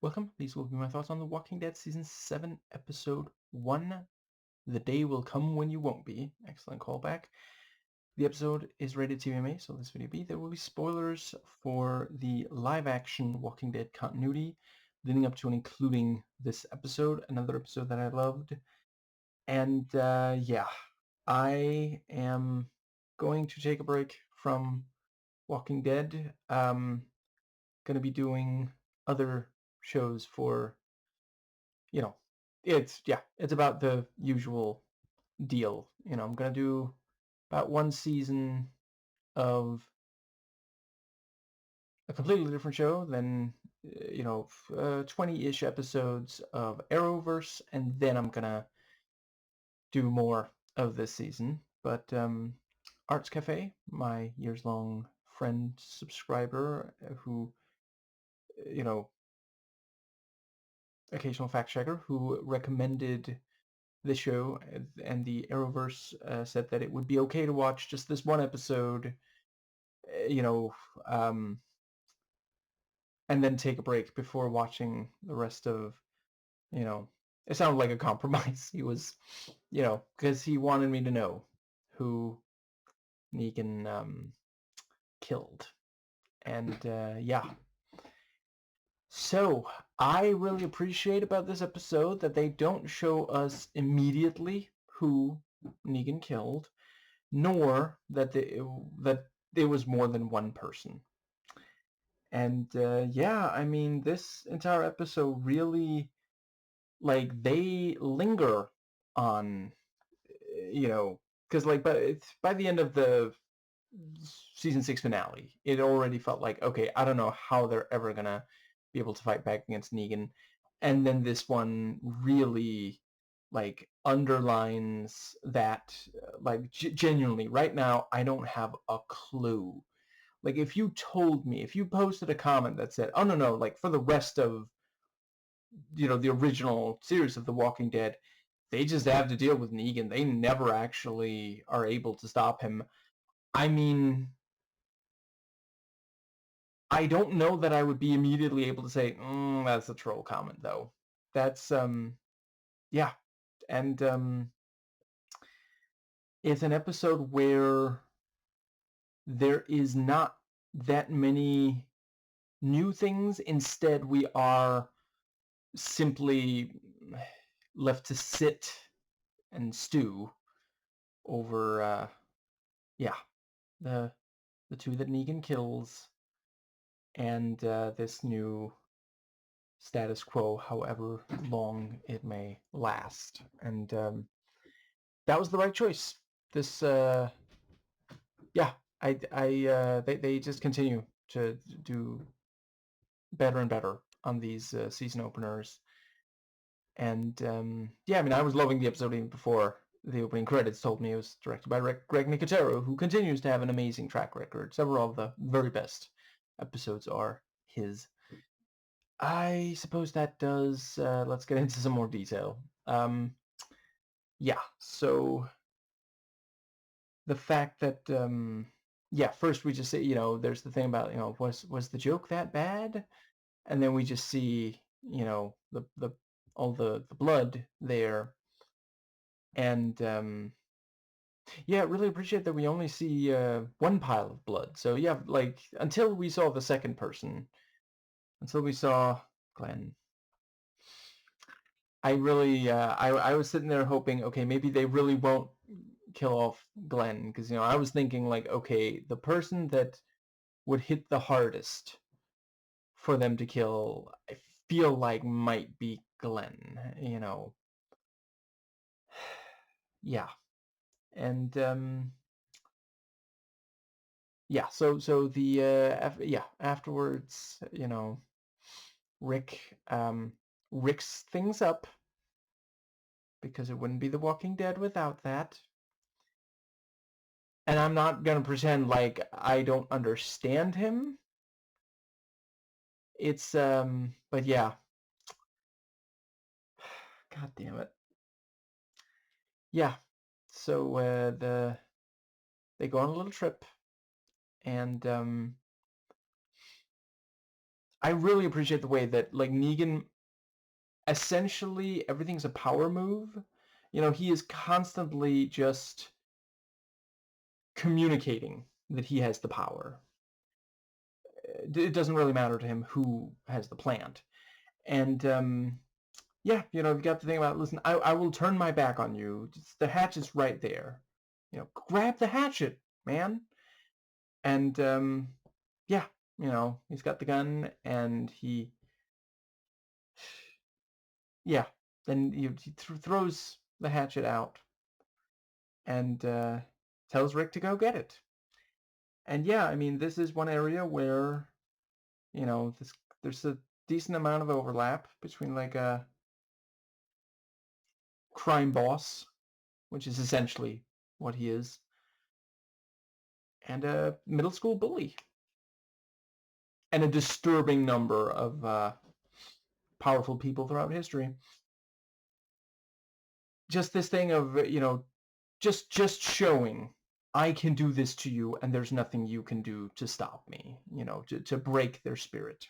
Welcome. These will be my thoughts on The Walking Dead Season 7, Episode 1, The Day Will Come When You Won't Be. Excellent callback. The episode is rated TVMA, so this video there will be spoilers for the live-action Walking Dead continuity, leading up to and including this episode, another episode that I loved. And yeah, I am going to take a break from Walking Dead. Going to be doing other shows for it's about the usual deal. I'm gonna do about one season of a completely different show, then 20-ish episodes of Arrowverse, and then I'm gonna do more of this season. But Arts Cafe, my years-long friend subscriber, who you know occasional fact checker, who recommended the show and the Arrowverse, said that it would be okay to watch just this one episode, uh, you know, um, and then take a break before watching the rest of, you know, it sounded like a compromise. He was, because he wanted me to know who Negan killed. And yeah. So I really appreciate about this episode that they don't show us immediately who Negan killed, nor that it was more than one person. And yeah, I mean, this entire episode really, like, they linger on, because like, but it's by the end of the season 6 finale, it already felt like, okay, I don't know how they're ever gonna be able to fight back against Negan. And then this one really, like, underlines that, like, genuinely, right now, I don't have a clue. Like, if you posted a comment that said, oh, no, like, for the rest of, the original series of The Walking Dead, they just have to deal with Negan. They never actually are able to stop him. I mean, I don't know that I would be immediately able to say, that's a troll comment, though. That's, yeah. And it's an episode where there is not that many new things. Instead, we are simply left to sit and stew over, yeah, the the two that Negan kills, and this new status quo, however long it may last. And that was the right choice. This, yeah, they just continue to do better and better on these season openers. And yeah, I mean, I was loving the episode even before the opening credits told me it was directed by Greg Nicotero, who continues to have an amazing track record. Several of the very best episodes are his. I suppose that does. Let's get into some more detail. Yeah, so the fact that, yeah, first we just say, there's the thing about, was the joke that bad? And then we just see, the all the blood there. And yeah, really appreciate that we only see one pile of blood. So yeah, like, until we saw the second person, until we saw Glenn, I really, I was sitting there hoping, okay, maybe they really won't kill off Glenn, because, I was thinking, like, okay, the person that would hit the hardest for them to kill, I feel like might be Glenn. Yeah. And yeah, so the yeah, afterwards, Rick Rick's things up, because it wouldn't be The Walking Dead without that. And I'm not gonna pretend like I don't understand him. It's but yeah. God damn it. Yeah. So they go on a little trip, and I really appreciate the way that like Negan, essentially everything's a power move. You know, he is constantly just communicating that he has the power. It doesn't really matter to him who has the plant. And yeah, you know, you got to think about, listen, I will turn my back on you. The hatchet's right there. You know, grab the hatchet, man. And yeah, you know, he's got the gun, and yeah, then he throws the hatchet out and tells Rick to go get it. And yeah, I mean, this is one area where, you know, there's a decent amount of overlap between like a crime boss, which is essentially what he is, and a middle school bully, and a disturbing number of powerful people throughout history. Just this thing of, you know, just showing I can do this to you, and there's nothing you can do to stop me, you know, to break their spirit.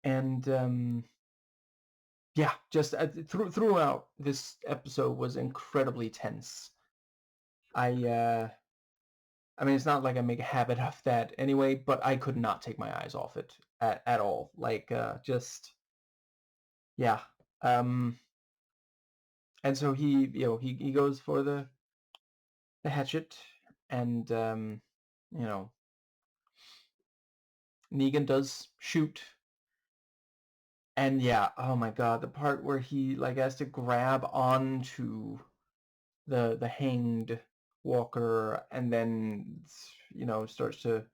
And yeah, just throughout this episode was incredibly tense. I mean, it's not like I make a habit of that anyway, but I could not take my eyes off it at all. Like, just, yeah. Um, and so you know, he goes for the hatchet, and, you know, Negan does shoot. And yeah, oh my God, the part where he, like, has to grab onto the hanged walker, and then, you know, the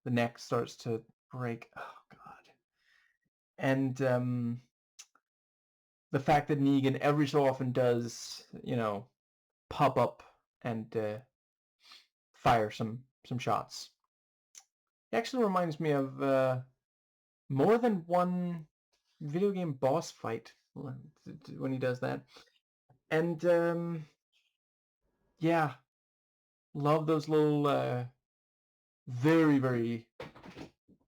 neck starts to break. Oh God. And the fact that Negan every so often does, you know, pop up and fire some shots. It actually reminds me of more than one video game boss fight when he does that. And yeah, love those little very, very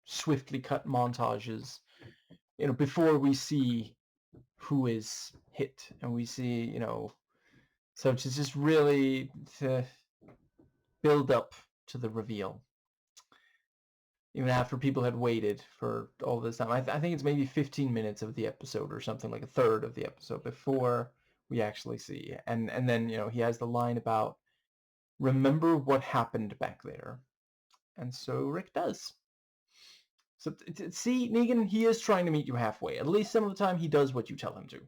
swiftly cut montages, you know, before we see who is hit, and we see, you know, so to just really to build up to the reveal, even after people had waited for all this time. I think it's maybe 15 minutes of the episode or something, like a third of the episode before we actually see. And then, you know, he has the line about, remember what happened back there. And so Rick does. So see, Negan, he is trying to meet you halfway. At least some of the time he does what you tell him to.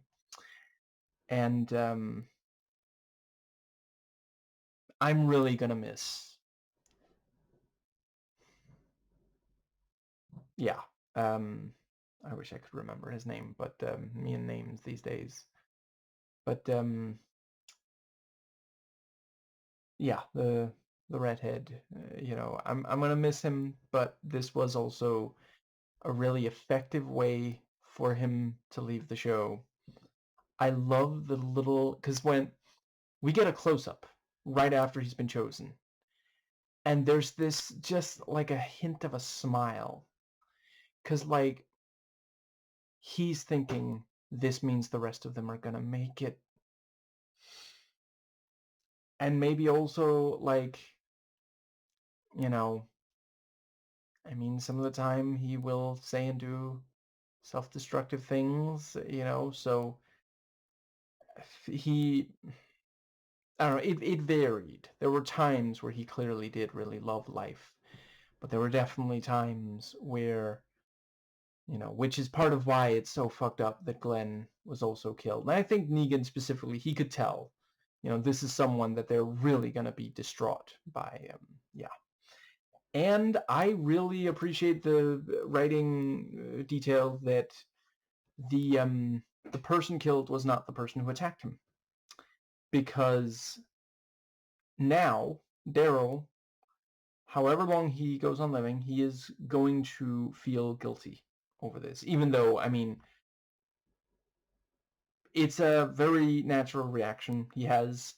And I'm really gonna miss. Yeah. I wish I could remember his name, but me and names these days. But yeah, the redhead. You know, I'm gonna miss him, but this was also a really effective way for him to leave the show. I love the little, because when we get a close-up right after he's been chosen, and there's this just like a hint of a smile, because like he's thinking this means the rest of them are gonna make it. And maybe also, like, you know, I mean, some of the time he will say and do self-destructive things, you know, so he, I don't know, it varied. There were times where he clearly did really love life, but there were definitely times where, you know, which is part of why it's so fucked up that Glenn was also killed. And I think Negan specifically, he could tell, you know, this is someone that they're really going to be distraught by. Yeah. And I really appreciate the writing detail that the person killed was not the person who attacked him, because now Daryl, however long he goes on living, he is going to feel guilty over this, even though, I mean, it's a very natural reaction he has,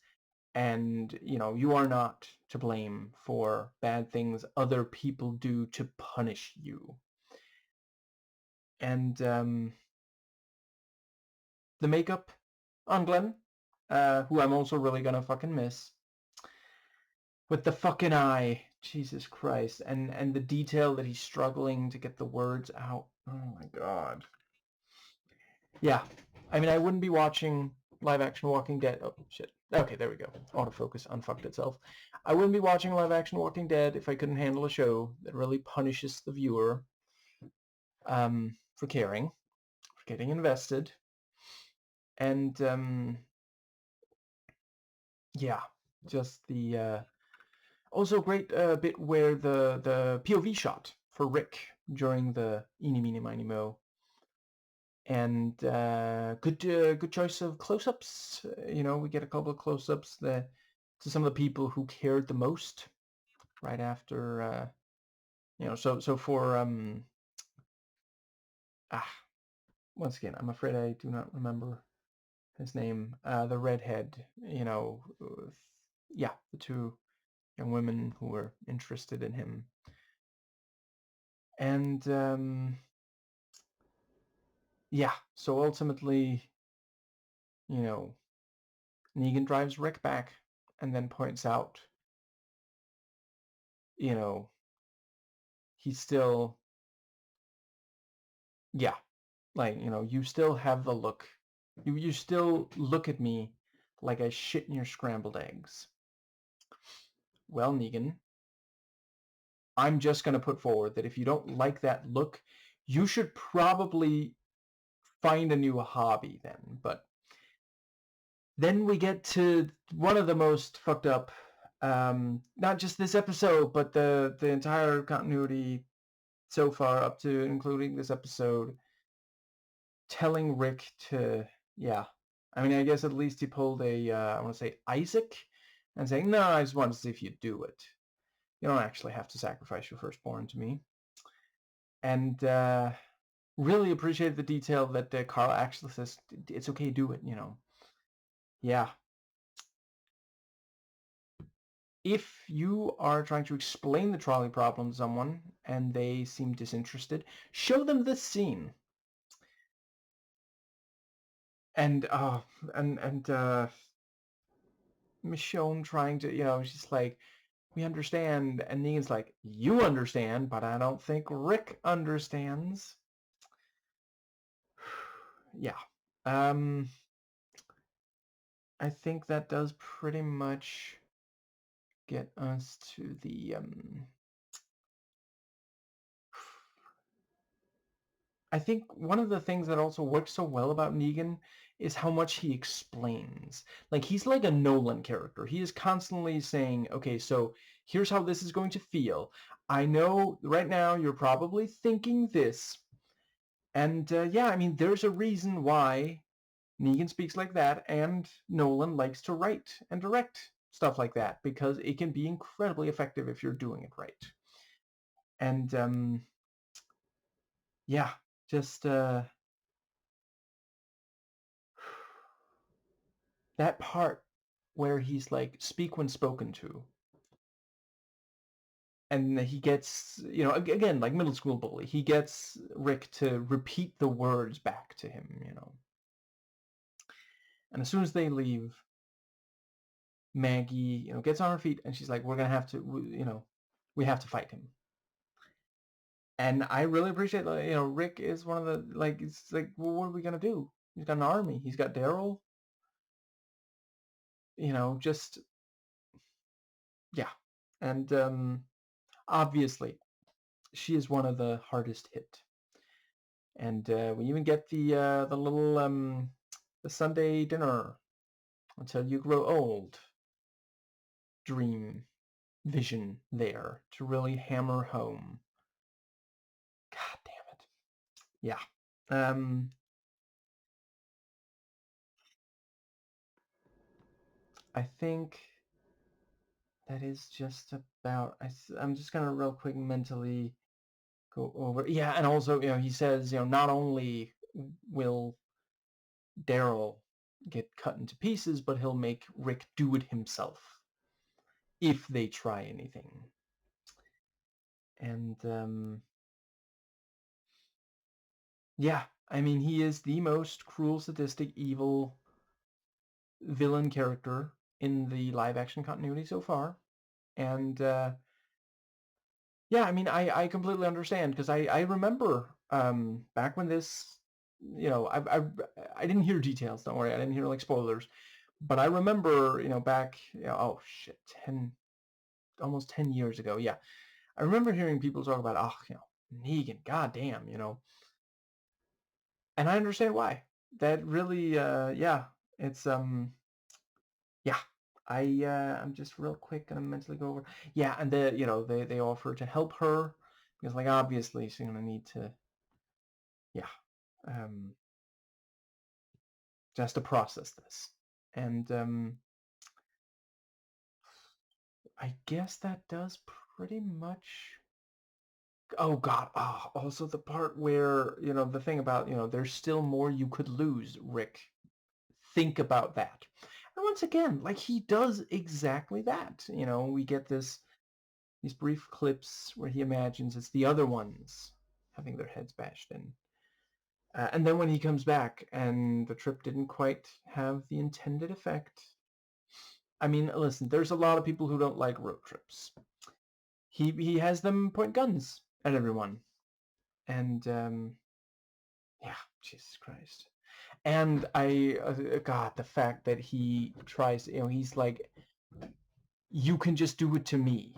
and, you know, you are not to blame for bad things other people do to punish you. And the makeup on Glenn, who I'm also really gonna fucking miss. With the fucking eye, Jesus Christ, and the detail that he's struggling to get the words out. Oh my god. Yeah, I mean, I wouldn't be watching live action Walking Dead. Oh shit. Okay, there we go. Autofocus unfucked itself. I wouldn't be watching live action Walking Dead if I couldn't handle a show that really punishes the viewer for caring, for getting invested, and yeah, just the also great bit where the POV shot for Rick during the Eeny Meeny Miny Mo, and good choice of close-ups. You know, we get a couple of close-ups that to some of the people who cared the most right after. You know, so for once again, I'm afraid I do not remember his name. The redhead. You know, yeah, the two young women who were interested in him. And yeah, so ultimately, you know, Negan drives Rick back and then points out, you know, he's still, yeah, like, you know, you still have the look. You still look at me like I shit in your scrambled eggs. Well, Negan, I'm just going to put forward that if you don't like that look, you should probably find a new hobby then. But then we get to one of the most fucked up, not just this episode, but the entire continuity so far up to including this episode, telling Rick to, yeah. I mean, I guess at least he pulled a, I want to say Isaac, and saying, no, I just want to see if you do it. You don't actually have to sacrifice your firstborn to me. And really appreciate the detail that Carl actually says, it's okay, do it, you know. Yeah. If you are trying to explain the trolley problem to someone and they seem disinterested, show them this scene. And Michonne trying to, you know, she's like, we understand, and Negan's like, you understand, but I don't think Rick understands. Yeah. I think that does pretty much get us to the I think one of the things that also works so well about Negan is how much he explains. Like, he's like a Nolan character. He is constantly saying, okay, so here's how this is going to feel. I know right now you're probably thinking this. And yeah, I mean, there's a reason why Negan speaks like that, and Nolan likes to write and direct stuff like that, because it can be incredibly effective if you're doing it right. And yeah, just that part where he's like, speak when spoken to. And he gets, you know, again, like middle school bully, he gets Rick to repeat the words back to him, you know. And as soon as they leave, Maggie, you know, gets on her feet and she's like, we're going to have to, you know, we have to fight him. And I really appreciate, you know, Rick is one of the, like, it's like, well, what are we going to do? He's got an army. He's got Daryl. You know, just, yeah. And obviously, she is one of the hardest hit. And we even get the little the Sunday dinner until you grow old dream vision there to really hammer home. God damn it. Yeah. I think that is just about. I'm just gonna real quick mentally go over. Yeah, and also, you know, he says, you know, not only will Daryl get cut into pieces, but he'll make Rick do it himself if they try anything. And Yeah, I mean, he is the most cruel, sadistic, evil villain character in the live action continuity so far. And yeah, I mean, I completely understand because I remember back when this, I didn't hear details. Don't worry, I didn't hear like spoilers, but I remember back, oh shit, 10, almost 10 years ago. Yeah, I remember hearing people talk about, oh, Negan, goddamn. And I understand why. That really, yeah, it's yeah. I'm just real quick gonna mentally go over. Yeah, and they offer to help her because like obviously she's gonna need to, yeah, um just to process this. And I guess that does pretty much. Oh God. Oh, also the part where, the thing about, there's still more you could lose, Rick. Think about that. And once again, like he does exactly that. We get these brief clips where he imagines it's the other ones having their heads bashed in. And then when he comes back and the trip didn't quite have the intended effect. I mean, listen, there's a lot of people who don't like road trips. He has them point guns at everyone. And yeah, Jesus Christ. And God, the fact that he tries, he's like, you can just do it to me,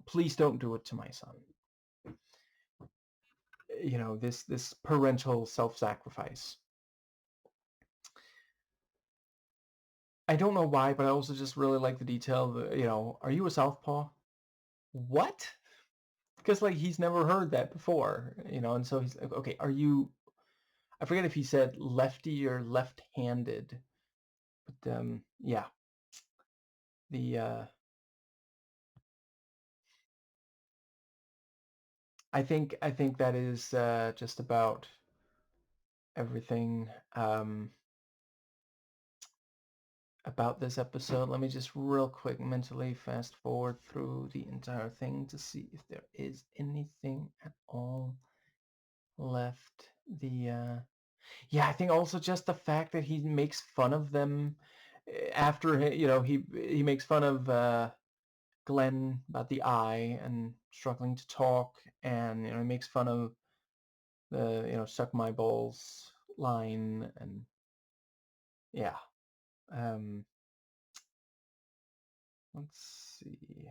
please don't do it to my son. This parental self-sacrifice. I don't know why, but I also just really like the detail that, are you a southpaw? What? Because like he's never heard that before, and so he's like, okay, are you, I forget if he said lefty or left-handed, but yeah, the I think that is just about everything about this episode. Let me just real quick mentally fast forward through the entire thing to see if there is anything at all left. Yeah, I think also just the fact that he makes fun of them after he makes fun of Glenn about the eye and struggling to talk, and he makes fun of the suck my balls line, and yeah. um let's see,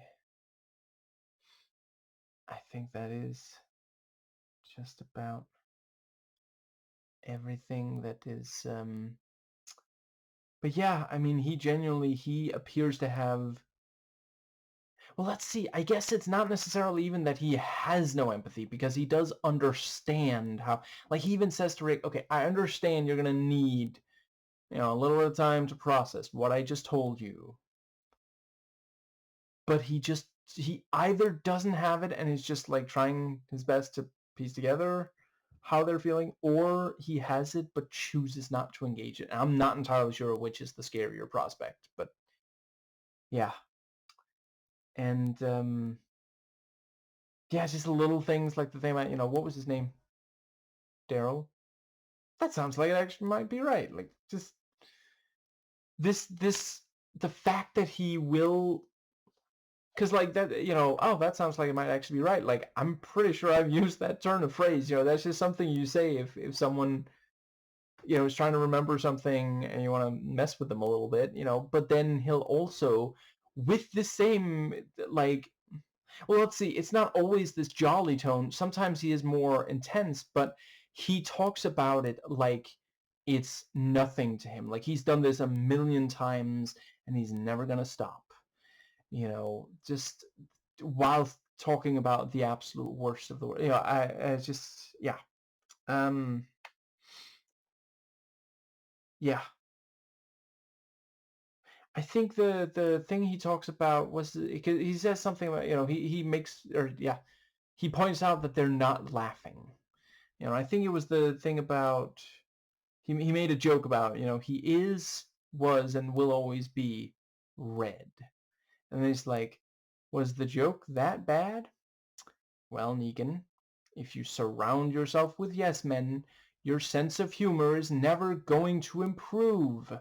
I think that is just about everything that is but yeah, I mean, he appears to have, well, let's see, I guess it's not necessarily even that he has no empathy, because he does understand how, like he even says to Rick, okay, I understand you're gonna need a little bit of time to process what I just told you, but he either doesn't have it and is just like trying his best to piece together how they're feeling, or he has it but chooses not to engage it. And I'm not entirely sure which is the scarier prospect, but yeah. And yeah, just little things like the thing about, what was his name? Daryl? That sounds like it actually might be right. Like just this the fact that he will, because like that, oh, that sounds like it might actually be right. Like I'm pretty sure I've used that turn of phrase. That's just something you say if someone is trying to remember something and you want to mess with them a little bit. But then he'll also, with the same, like, well, let's see, it's not always this jolly tone. Sometimes he is more intense, but he talks about it like it's nothing to him. Like he's done this a million times and he's never gonna stop. Just while talking about the absolute worst of the world. I just, yeah. Um, yeah. I think the thing he talks about was, he says something about, he makes, or yeah, he points out that they're not laughing. I think it was the thing about, he made a joke about, he is, was, and will always be red. And he's like, was the joke that bad? Well, Negan, If you surround yourself with yes men, your sense of humor is never going to improve.